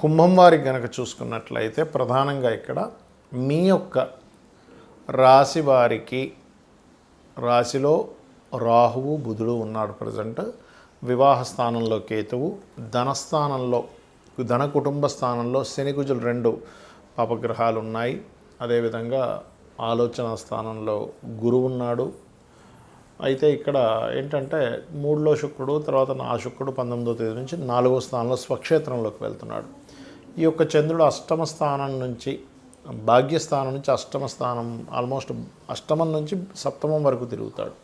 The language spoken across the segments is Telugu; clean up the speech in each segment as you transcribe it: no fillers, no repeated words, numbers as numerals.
కుంభం వారికి గనక చూసుకున్నట్లయితే ప్రధానంగా ఇక్కడ మీ యొక్క రాశి వారికి రాశిలో రాహువు బుధుడు ఉన్నాడు ప్రజెంట్. వివాహ స్థానంలో కేతువు, ధనస్థానంలో ధన కుటుంబ స్థానంలో శని కుజులు 2 పాపగ్రహాలు ఉన్నాయి. అదేవిధంగా ఆలోచన స్థానంలో గురువు ఉన్నాడు. అయితే ఇక్కడ ఏంటంటే 3లో శుక్రుడు, తర్వాత ఆ శుక్రుడు 19వ తేదీ నుంచి 4వ స్థానంలో స్వక్షేత్రంలోకి వెళ్తున్నాడు. ఈ యొక్క చంద్రుడు అష్టమ స్థానం నుంచి భాగ్యస్థానం నుంచి అష్టమ స్థానం, ఆల్మోస్ట్ అష్టమం నుంచి సప్తమం వరకు తిరుగుతాడు.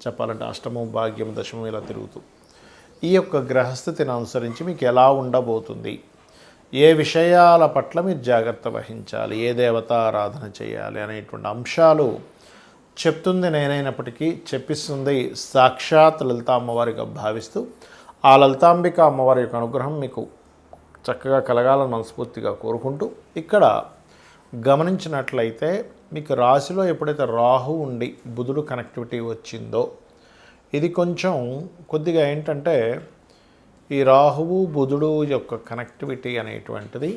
చెప్పాలంటే అష్టమం, భాగ్యం, దశమం ఇలా తిరుగుతూ ఈ యొక్క గ్రహస్థితిని అనుసరించి మీకు ఎలా ఉండబోతుంది, ఏ విషయాల పట్ల మీరు జాగ్రత్త వహించాలి, ఏ దేవతారాధన చేయాలి అనేటువంటి అంశాలు చెప్తుంది నేనైనప్పటికీ చెప్పిస్తుంది సాక్షాత్ లలితా అమ్మవారిగా భావిస్తూ ఆ లలితాంబిక అమ్మవారి యొక్క అనుగ్రహం మీకు చక్కగా కలగాలని మనస్ఫూర్తిగా కోరుకుంటూ, ఇక్కడ గమనించినట్లయితే మీకు రాశిలో ఎప్పుడైతే రాహు ఉండి బుధుడు కనెక్టివిటీ వచ్చిందో ఇది కొంచెం కొద్దిగా ఏంటంటే ఈ రాహువు బుధుడు యొక్క కనెక్టివిటీ అనేటువంటిది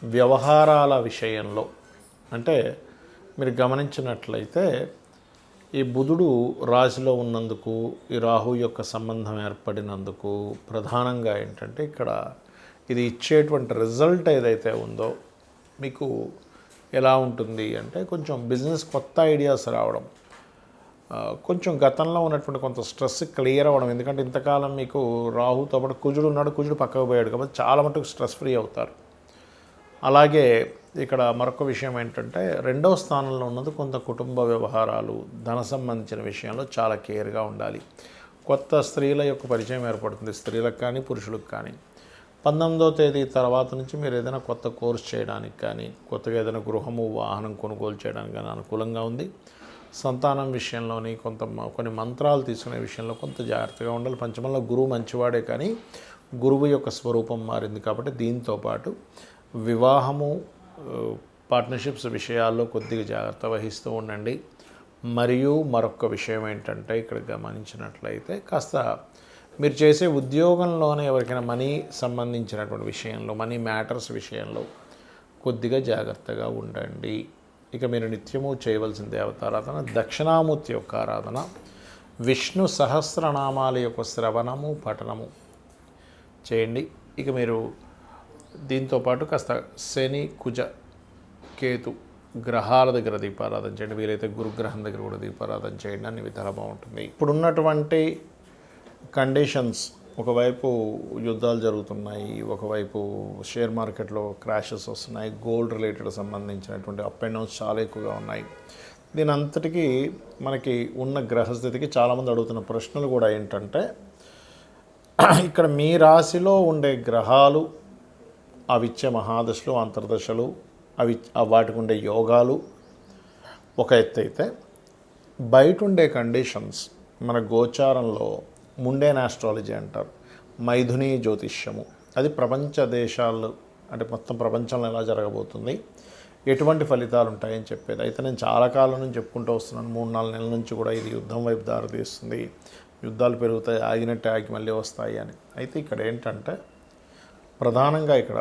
వ్యవహారాల విషయంలో, అంటే మీరు గమనించినట్లయితే ఈ బుధుడు రాశిలో ఉన్నందుకు ఈ రాహు యొక్క సంబంధం ఏర్పడినందుకు ప్రధానంగా ఏంటంటే ఇక్కడ ఇది ఇచ్చేటువంటి రిజల్ట్ ఏదైతే ఉందో మీకు ఎలా ఉంటుంది అంటే కొంచెం బిజినెస్ కొత్త ఐడియాస్ రావడం, కొంచెం గతంలో ఉన్నటువంటి కొంత స్ట్రెస్ క్లియర్ అవ్వడం. ఎందుకంటే ఇంతకాలం మీకు రాహుతో పాటు కుజుడు ఉన్నాడు, కుజుడు పక్కకు పోయాడు కాబట్టి చాలా మటుకు స్ట్రెస్ ఫ్రీ అవుతారు. అలాగే ఇక్కడ మరొక విషయం ఏంటంటే 2వ స్థానంలో ఉన్నది కొంత కుటుంబ వ్యవహారాలు, ధన సంబంధించిన విషయంలో చాలా కేర్గా ఉండాలి. కొత్త స్త్రీల యొక్క పరిచయం ఏర్పడుతుంది, స్త్రీలకు కానీ పురుషులకు కానీ. 19వ తేదీ తర్వాత నుంచి మీరు ఏదైనా కొత్త కోర్స్ చేయడానికి కానీ, కొత్తగా ఏదైనా గృహము వాహనం కొనుగోలు చేయడానికి కానీ అనుకూలంగా ఉంది. సంతానం విషయంలోని కొన్ని మంత్రాలు తీసుకునే విషయంలో కొంత జాగ్రత్తగా ఉండాలి. పంచమంలో గురువు మంచివాడే, కానీ గురువు యొక్క స్వరూపం మారింది కాబట్టి దీంతోపాటు వివాహము, పార్ట్నర్షిప్స్ విషయాల్లో కొద్దిగా జాగ్రత్త వహిస్తూ ఉండండి. మరియు మరొక విషయం ఏంటంటే ఇక్కడ గమనించినట్లయితే కాస్త మీరు చేసే ఉద్యోగంలోనే ఎవరికైనా మనీ సంబంధించినటువంటి విషయంలో, మనీ మ్యాటర్స్ విషయంలో కొద్దిగా జాగ్రత్తగా ఉండండి. ఇక మీరు నిత్యము చేయవలసిన దేవతారాధన దక్షిణామూర్తి యొక్క ఆరాధన, విష్ణు సహస్రనామాల యొక్క శ్రవణము పఠనము చేయండి. ఇక మీరు దీంతోపాటు కాస్త శని కుజ కేతు గ్రహాల దగ్గర దీపారాధన చేయండి. వీలైతే గురుగ్రహం దగ్గర కూడా దీపారాధన చేయండి. అన్ని విధాలు బాగుంటుంది. ఇప్పుడున్నటువంటి కండిషన్స్, ఒకవైపు యుద్ధాలు జరుగుతున్నాయి, ఒకవైపు షేర్ మార్కెట్లో క్రాషెస్ వస్తున్నాయి, గోల్డ్ రిలేటెడ్ సంబంధించినటువంటి అప్ అండ్ డౌన్స్ చాలా ఎక్కువగా ఉన్నాయి. దీని అంతటికీ మనకి ఉన్న గ్రహస్థితికి చాలామంది అడుగుతున్న ప్రశ్నలు కూడా ఏంటంటే ఇక్కడ మీ రాశిలో ఉండే గ్రహాలు అవిచ్చే మహాదశలు, అంతర్దశలు, వాటికి ఉండే యోగాలు ఒక ఎత్తు అయితే, బయట ఉండే కండిషన్స్ మన గోచారంలో ముండేన్ ఆస్ట్రాలజీ అంటారు, మైథుని జ్యోతిష్యము, అది ప్రపంచ దేశాలు అంటే మొత్తం ప్రపంచంలో ఎలా జరగబోతుంది, ఎటువంటి ఫలితాలు ఉంటాయని చెప్పేది. అయితే నేను చాలా కాలం నుంచి చెప్పుకుంటూ వస్తున్నాను, 3-4 నెలల నుంచి కూడా ఇది యుద్ధం వైపు దారితీస్తుంది, యుద్ధాలు పెరుగుతాయి, ఆగినట్టు ఆగి మళ్ళీ వస్తాయి అని. అయితే ఇక్కడ ఏంటంటే ప్రధానంగా ఇక్కడ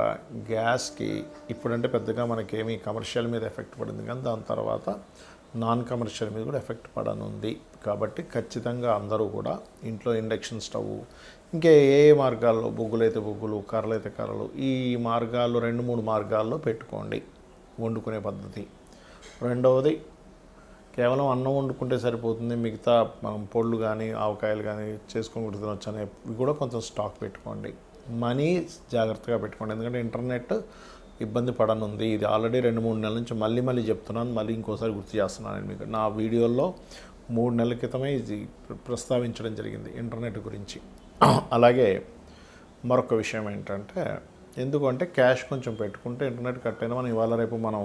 గ్యాస్కి ఇప్పుడంటే పెద్దగా మనకేమీ కమర్షియల్ మీద ఎఫెక్ట్ పడింది, కానీ దాని తర్వాత నాన్ కమర్షియల్ మీద కూడా ఎఫెక్ట్ పడనుంది. కాబట్టి ఖచ్చితంగా అందరూ కూడా ఇంట్లో ఇండక్షన్ స్టవ్, ఇంకే ఏ మార్గాల్లో, బొగ్గులైతే బొగ్గులు, కర్రలైతే కర్రలు, ఈ మార్గాల్లో 2-3 మార్గాల్లో పెట్టుకోండి వండుకునే పద్ధతి. రెండవది, కేవలం అన్నం వండుకుంటే సరిపోతుంది, మిగతా మనం పొళ్ళు కానీ ఆవకాయలు కానీ చేసుకొని తినొచ్చు అనేవి కూడా కొంచెం స్టాక్ పెట్టుకోండి. మనీ జాగ్రత్తగా పెట్టుకోండి, ఎందుకంటే ఇంటర్నెట్ ఇబ్బంది పడనుంది. ఇది ఆల్రెడీ 2-3 నెలల నుంచి మళ్ళీ చెప్తున్నాను, మళ్ళీ ఇంకోసారి గుర్తు చేస్తున్నాను మీకు. నా వీడియోల్లో 3 నెలల క్రితమే ఇది ప్రస్తావించడం జరిగింది ఇంటర్నెట్ గురించి. అలాగే మరొక విషయం ఏంటంటే, ఎందుకంటే క్యాష్ కొంచెం పెట్టుకుంటే ఇంటర్నెట్ కట్ అయినా మనం ఇవాళ రేపు మనం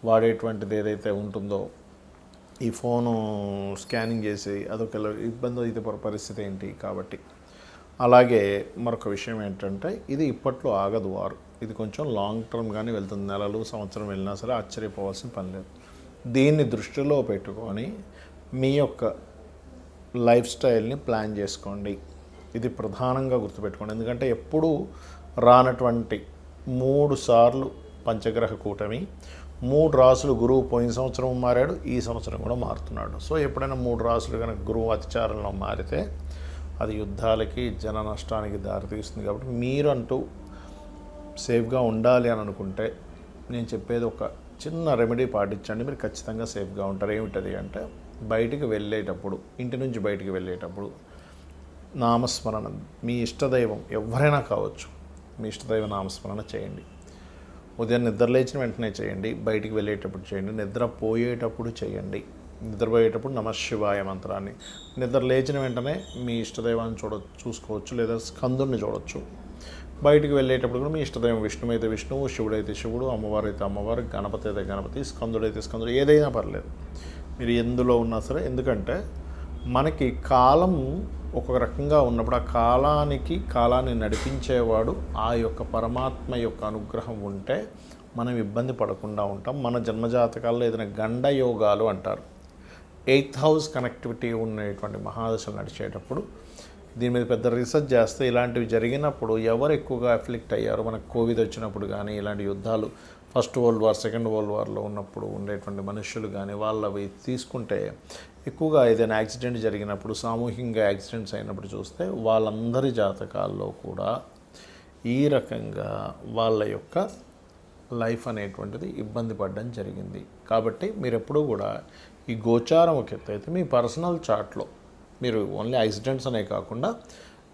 వాడేటువంటిది ఏదైతే ఉంటుందో ఈ ఫోను స్కానింగ్ చేసి అదొక ఇబ్బంది అయితే పరిస్థితి ఏంటి. కాబట్టి అలాగే మరొక విషయం ఏంటంటే ఇది ఇప్పట్లో ఆగదు వారు, ఇది కొంచెం లాంగ్ టర్మ్ కానీ వెళ్తుంది, నెలలు సంవత్సరం వెళ్ళినా సరే ఆశ్చర్యపోవాల్సిన పని లేదు. దీన్ని దృష్టిలో పెట్టుకొని మీ యొక్క లైఫ్ స్టైల్ని ప్లాన్ చేసుకోండి. ఇది ప్రధానంగా గుర్తుపెట్టుకోండి, ఎందుకంటే ఎప్పుడూ రానటువంటి 3 సార్లు పంచగ్రహ కూటమి, 3 రాసులు గురువు పోయిన సంవత్సరం మారాడు, ఈ సంవత్సరం కూడా మారుతున్నాడు. సో ఎప్పుడైనా 3 రాసులు కనుక గురువు అతిచారంలో మారితే అది యుద్ధాలకి, జన నష్టానికి దారితీస్తుంది. కాబట్టి మీరు అంటూ సేఫ్గా ఉండాలి అని అనుకుంటే నేను చెప్పేది ఒక చిన్న రెమెడీ పాటించండి, మీరు ఖచ్చితంగా సేఫ్గా ఉంటారు. ఏమిటది అంటే, బయటికి వెళ్ళేటప్పుడు, ఇంటి నుంచి బయటికి వెళ్ళేటప్పుడు నామస్మరణ, మీ ఇష్టదైవం ఎవరైనా కావచ్చు, మీ ఇష్టదైవ నామస్మరణ చేయండి. ఉదయం నిద్ర లేచిన వెంటనే చేయండి, బయటికి వెళ్ళేటప్పుడు చేయండి, నిద్రపోయేటప్పుడు చేయండి. నిద్రపోయేటప్పుడు నమశివాయ మంత్రాన్ని, నిద్ర లేచిన వెంటనే మీ ఇష్టదైవాన్ని చూసుకోవచ్చు, లేదా స్కందుని చూడవచ్చు. బయటికి వెళ్ళేటప్పుడు కూడా మీ ఇష్టదైవం విష్ణువు అయితే విష్ణువు, శివుడైతే శివుడు, అమ్మవారు అయితే అమ్మవారు, గణపతి అయితే గణపతి, స్కందుడైతే స్కందుడు, ఏదైనా పర్లేదు, మీరు ఎందులో ఉన్నా సరే. ఎందుకంటే మనకి కాలం ఒక రకంగా ఉన్నప్పుడు ఆ కాలాన్ని నడిపించేవాడు ఆ యొక్క పరమాత్మ యొక్క అనుగ్రహం ఉంటే మనం ఇబ్బంది పడకుండా ఉంటాం. మన జన్మజాతకాల్లో ఏదైనా గండయోగాలు అంటారు, 8th హౌస్ కనెక్టివిటీ ఉన్నటువంటి మహాదశలు నడిచేటప్పుడు దీని మీద పెద్ద రీసెర్చ్ చేస్తే ఇలాంటివి జరిగినప్పుడు ఎవరు ఎక్కువగా అఫ్లిక్ట్ అయ్యారు, మనకు కోవిడ్ వచ్చినప్పుడు కానీ, ఇలాంటి యుద్ధాలు first world war, second world వార్లో ఉన్నప్పుడు ఉండేటువంటి మనుషులు కానీ, వాళ్ళవి తీసుకుంటే ఎక్కువగా ఏదైనా యాక్సిడెంట్ జరిగినప్పుడు, సామూహికంగా యాక్సిడెంట్స్ అయినప్పుడు చూస్తే వాళ్ళందరి జాతకాల్లో కూడా ఈ రకంగా వాళ్ళ యొక్క లైఫ్ అనేటువంటిది ఇబ్బంది పడడం జరిగింది. కాబట్టి మీరు ఎప్పుడూ కూడా ఈ గోచారం ఒక ఎత్తు అయితే, మీ పర్సనల్ చార్ట్లో మీరు ఓన్లీ యాక్సిడెంట్స్ అనే కాకుండా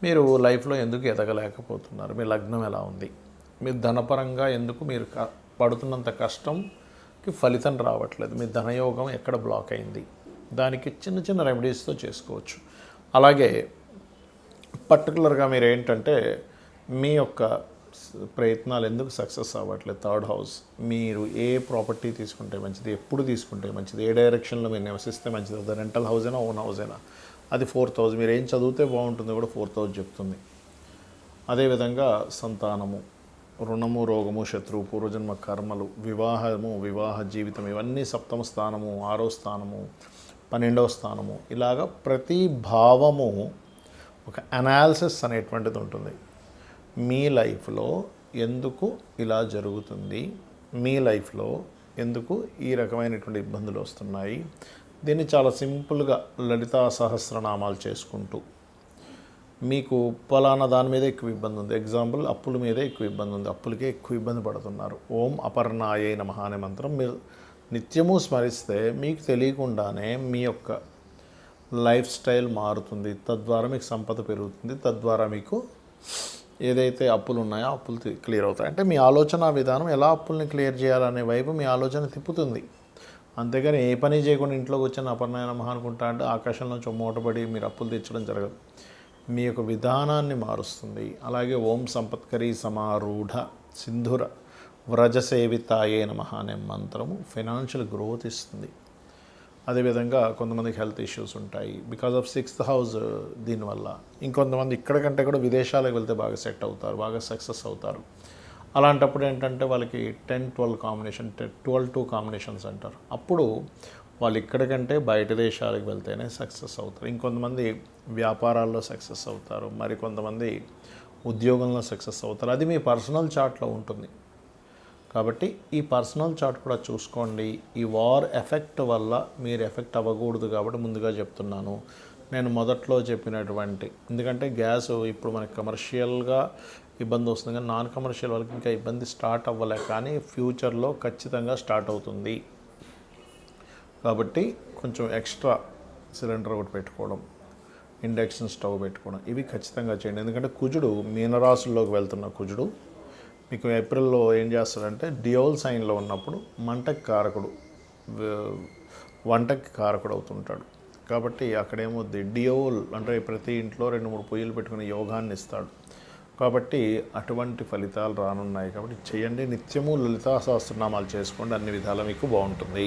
మీరు లైఫ్లో ఎందుకు ఎదగలేకపోతున్నారు, మీ లగ్నం ఎలా ఉంది, మీరు ధనపరంగా ఎందుకు మీరు పడుతున్నంత కష్టంకి ఫలితం రావట్లేదు, మీ ధనయోగం ఎక్కడ బ్లాక్ అయింది, దానికి చిన్న చిన్న రెమెడీస్తో చేసుకోవచ్చు. అలాగే పర్టికులర్గా మీరు ఏంటంటే మీ యొక్క ప్రయత్నాలు ఎందుకు సక్సెస్ అవ్వట్లేదు, 3rd హౌస్, మీరు ఏ ప్రాపర్టీ తీసుకుంటే మంచిది, ఎప్పుడు తీసుకుంటే మంచిది, ఏ డైరెక్షన్లో మీరు నివసిస్తే మంచిది, అది రెంటల్ హౌస్ అయినా ఓన్ హౌస్ అయినా, అది 4th హౌస్, మీరు ఏం చదివితే బాగుంటుందో కూడా 4th హౌస్ చెప్తుంది. అదేవిధంగా సంతానము, రుణము, రోగము, శత్రువు, పూర్వజన్మ కర్మలు, వివాహము, వివాహ జీవితం, ఇవన్నీ 7వ స్థానము, 6వ స్థానము, 12వ స్థానము, ఇలాగ ప్రతి భావము ఒక అనాలిసిస్ అనేటువంటిది ఉంటుంది. మీ లైఫ్లో ఎందుకు ఇలా జరుగుతుంది, మీ లైఫ్లో ఎందుకు ఈ రకమైనటువంటి ఇబ్బందులు వస్తున్నాయి, దీన్ని చాలా సింపుల్గా లలితా సహస్రనామాలు చేసుకుంటూ, మీకు పలానా దాని మీద ఎక్కువ ఇబ్బంది ఉంది, ఎగ్జాంపుల్ అప్పుల మీదే ఎక్కువ ఇబ్బంది ఉంది, అప్పులకే ఎక్కువ ఇబ్బంది పడుతున్నారు, ఓం అపర్ణాయే నమః అనే మంత్రం మీరు నిత్యము స్మరిస్తే మీకు తెలియకుండానే మీ యొక్క లైఫ్ స్టైల్ మారుతుంది. తద్వారా మీకు సంపద పెరుగుతుంది, తద్వారా మీకు ఏదైతే అప్పులు ఉన్నాయో అప్పులు క్లియర్ అవుతాయి. అంటే మీ ఆలోచన విధానం ఎలా అప్పుల్ని క్లియర్ చేయాలనే వైపు మీ ఆలోచన తిప్పుతుంది. అంతేగాని ఏ పని చేయకుండా ఇంట్లోకి వచ్చిన అపర్ణాయ నమః అనుకుంటా అంటే ఆకాశంలోంచి మూటపడి మీరు అప్పులు తెచ్చడం జరగదు. మీ యొక్క విధానాన్ని మారుస్తుంది. అలాగే ఓం సంపత్కరీ సమారూఢ సింధుర వ్రజసేవితాయే నమః అనే మంత్రము ఫైనాన్షియల్ గ్రోత్ ఇస్తుంది. అదేవిధంగా కొంతమందికి హెల్త్ ఇష్యూస్ ఉంటాయి బికాజ్ ఆఫ్ 6th హౌస్. దీనివల్ల ఇంకొంతమంది ఇక్కడికంటే కూడా విదేశాలకు వెళ్తే బాగా సెట్ అవుతారు, బాగా సక్సెస్ అవుతారు. అలాంటప్పుడు ఏంటంటే వాళ్ళకి 10-12 కాంబినేషన్, 12-2 కాంబినేషన్స్ అంటారు. అప్పుడు వాళ్ళు ఇక్కడికంటే బయట దేశాలకు వెళ్తేనే సక్సెస్ అవుతారు. ఇంకొంతమంది వ్యాపారాల్లో సక్సెస్ అవుతారు, మరి కొంతమంది ఉద్యోగంలో సక్సెస్ అవుతారు. అది మీ పర్సనల్ చార్ట్లో ఉంటుంది. కాబట్టి ఈ పర్సనల్ చార్ట్ కూడా చూసుకోండి. ఈ వార్ ఎఫెక్ట్ వల్ల మీరు ఎఫెక్ట్ అవ్వకూడదు కాబట్టి ముందుగా చెప్తున్నాను. నేను మొదట్లో చెప్పినటువంటి, ఎందుకంటే గ్యాస్ ఇప్పుడు మనకి కమర్షియల్గా ఇబ్బంది వస్తుంది కానీ నాన్ కమర్షియల్ వాళ్ళకి ఇంకా ఇబ్బంది స్టార్ట్ అవ్వలే, కానీ ఫ్యూచర్లో ఖచ్చితంగా స్టార్ట్ అవుతుంది. కాబట్టి కొంచెం ఎక్స్ట్రా సిలిండర్ ఒకటి పెట్టుకోవడం, ఇండక్షన్ స్టవ్ పెట్టుకోవడం, ఇవి ఖచ్చితంగా చేయండి. ఎందుకంటే కుజుడు మీనరాశుల్లోకి వెళ్తున్న కుజుడు మీకు ఏప్రిల్లో ఏం చేస్తాడంటే డియోల్ సైన్లో ఉన్నప్పుడు మంటకి కారకుడు, వంటకి కారకుడు అవుతుంటాడు. కాబట్టి అక్కడేమవుద్ది, డియోల్ అంటే ప్రతి ఇంట్లో 2-3 పొయ్యిలు పెట్టుకుని యోగాన్ని ఇస్తాడు. కాబట్టి అటువంటి ఫలితాలు రానున్నాయి. కాబట్టి చేయండి. నిత్యము లలితా సహస్రనామాలు చేసుకోండి, అన్ని విధాలా మీకు బాగుంటుంది.